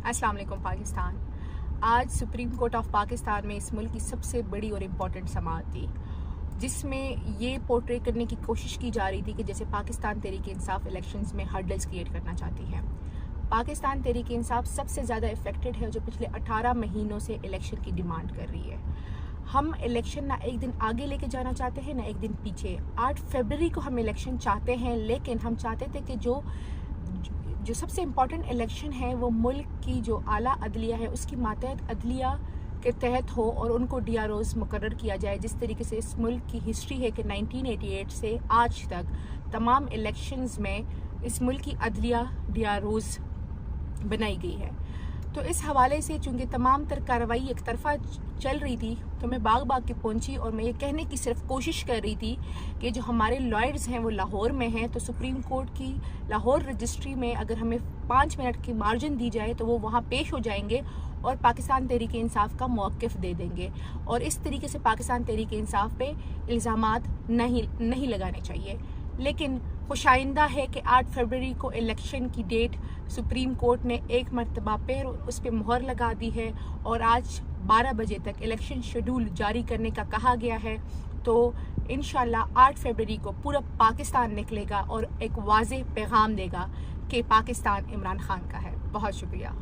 अस्सलाम वालेकुम पाकिस्तान। आज सुप्रीम कोर्ट ऑफ पाकिस्तान में इस मुल्क की सबसे बड़ी और इम्पॉर्टेंट समाअत थी, जिसमें ये पोर्ट्रे करने की कोशिश की जा रही थी कि जैसे पाकिस्तान तहरीक इंसाफ इलेक्शंस में हर्डल्स क्रिएट करना चाहती है। पाकिस्तान तहरीक इंसाफ सबसे ज़्यादा इफेक्टेड है, जो पिछले 18 महीनों से इलेक्शन की डिमांड कर रही है। हम इलेक्शन ना एक दिन आगे लेके जाना चाहते हैं ना एक दिन पीछे। 8 फरवरी को हम इलेक्शन चाहते हैं, लेकिन हम चाहते थे कि जो सबसे इम्पॉर्टेंट इलेक्शन है वो मुल्क की जो आला अदलिया है उसकी मातहत अदलिया के तहत हो और उनको DROs मुकर्रर किया जाए। जिस तरीके से इस मुल्क की हिस्ट्री है कि 1988 से आज तक तमाम इलेक्शंस में इस मुल्क की अदलिया DROs बनाई गई है। तो इस हवाले से चूँकि तमाम तर कार्रवाई एक तरफा चल रही थी, तो मैं बाग बाग के पहुंची और मैं ये कहने की सिर्फ कोशिश कर रही थी कि जो हमारे लॉयर्स हैं वो लाहौर में हैं, तो सुप्रीम कोर्ट की लाहौर रजिस्ट्री में अगर हमें 5 मिनट की मार्जिन दी जाए तो वो वहाँ पेश हो जाएंगे और पाकिस्तान तहरीक इंसाफ का मौक़िफ़ दे देंगे। और इस तरीके से पाकिस्तान तहरीक इंसाफ पे इल्ज़ामात नहीं लगाने चाहिए। लेकिन खुशाइंदा है कि 8 फरवरी को इलेक्शन की डेट सुप्रीम कोर्ट ने एक मरतबा फिर उस पर मुहर लगा दी है और आज 12 बजे तक इलेक्शन शेड्यूल जारी करने का कहा गया है। तो इंशाल्लाह 8 फरवरी को पूरा पाकिस्तान निकलेगा और एक वाज़ेह पैगाम देगा कि पाकिस्तान इमरान खान का है। बहुत शुक्रिया।